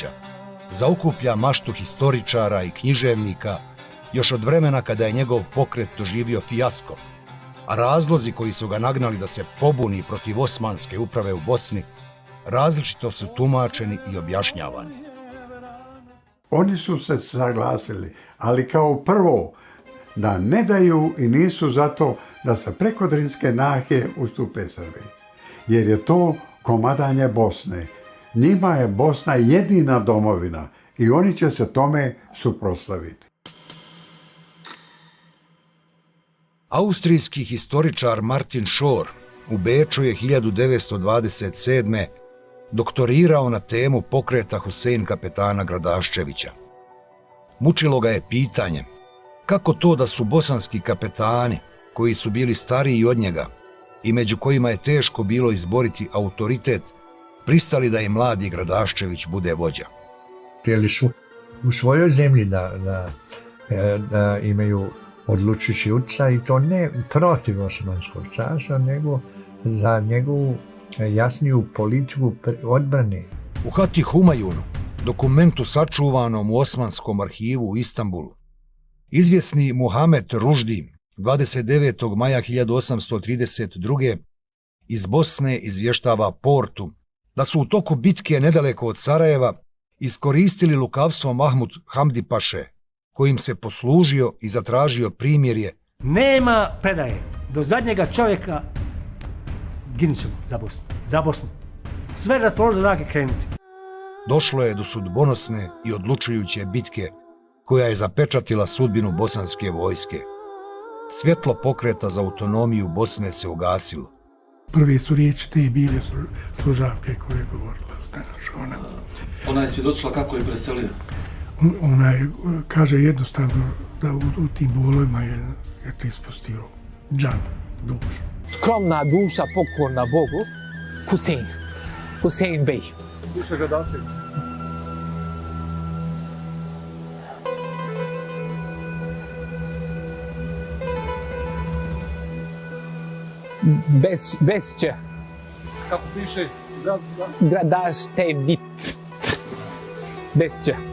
Gradaščevića zaokuplja maštu historičara i književnika još od vremena kada je njegov pokret doživio fijasko, a razlozi koji su ga nagnali da se pobuni protiv osmanske uprave u Bosni različito su tumačeni i objašnjavani. Oni su se saglasili, ali kao prvo da ne daju i nisu zato da se preko Drinske nahije ustupe Srbiji. Jer je to komadanje Bosne. Njima je Bosna jedina domovina i oni će se tome suprotstaviti. Austrijski historičar Martin Schorr u Beču je 1927. doktorirao na temu pokreta Husein kapetana Gradaščevića. Mučilo ga je pitanje kako to da su bosanski kapetani, koji su bili stariji od njega i među kojima je teško bilo izboriti autoritet, pristali da im mladi Gradaščević bude vođa. Htjeli su u svojoj zemlji da imaju odlučujući utjecaj, i to ne protiv Osmanskog carstva, nego za njegovu jasniju politiku odbrane. U Hati Humayunu, dokumentu sačuvanom u Osmanskom arhivu u Istanbulu, izvjesni Muhamed Ruždi 29. maja 1832. iz Bosne izvještava Portu da su u toku bitke nedaleko od Sarajeva iskoristili lukavstvo Mahmud Hamdi Paše, kojim se poslužio i zatražio primirje. Nema predaje. Do zadnjega čovjeka ginut ćemo za Bosnu. Sve raspoložene rake krenuti. Došlo je do sudbonosne i odlučujuće bitke koja je zapečatila sudbinu bosanske vojske. Svjetlo pokreta za autonomiju Bosne se ugasilo. Prve su riječi te bile služavke koje je govorila. Ona je svjedočila kako je preselio. Ona kaže jednostavno da u tim bolovima je to ispustio džan, dušu. Skromna duša pokorna Bogu, Husein Bey. Duša Gradaščević. Besće. Kako piše? Gradaščević. Besće.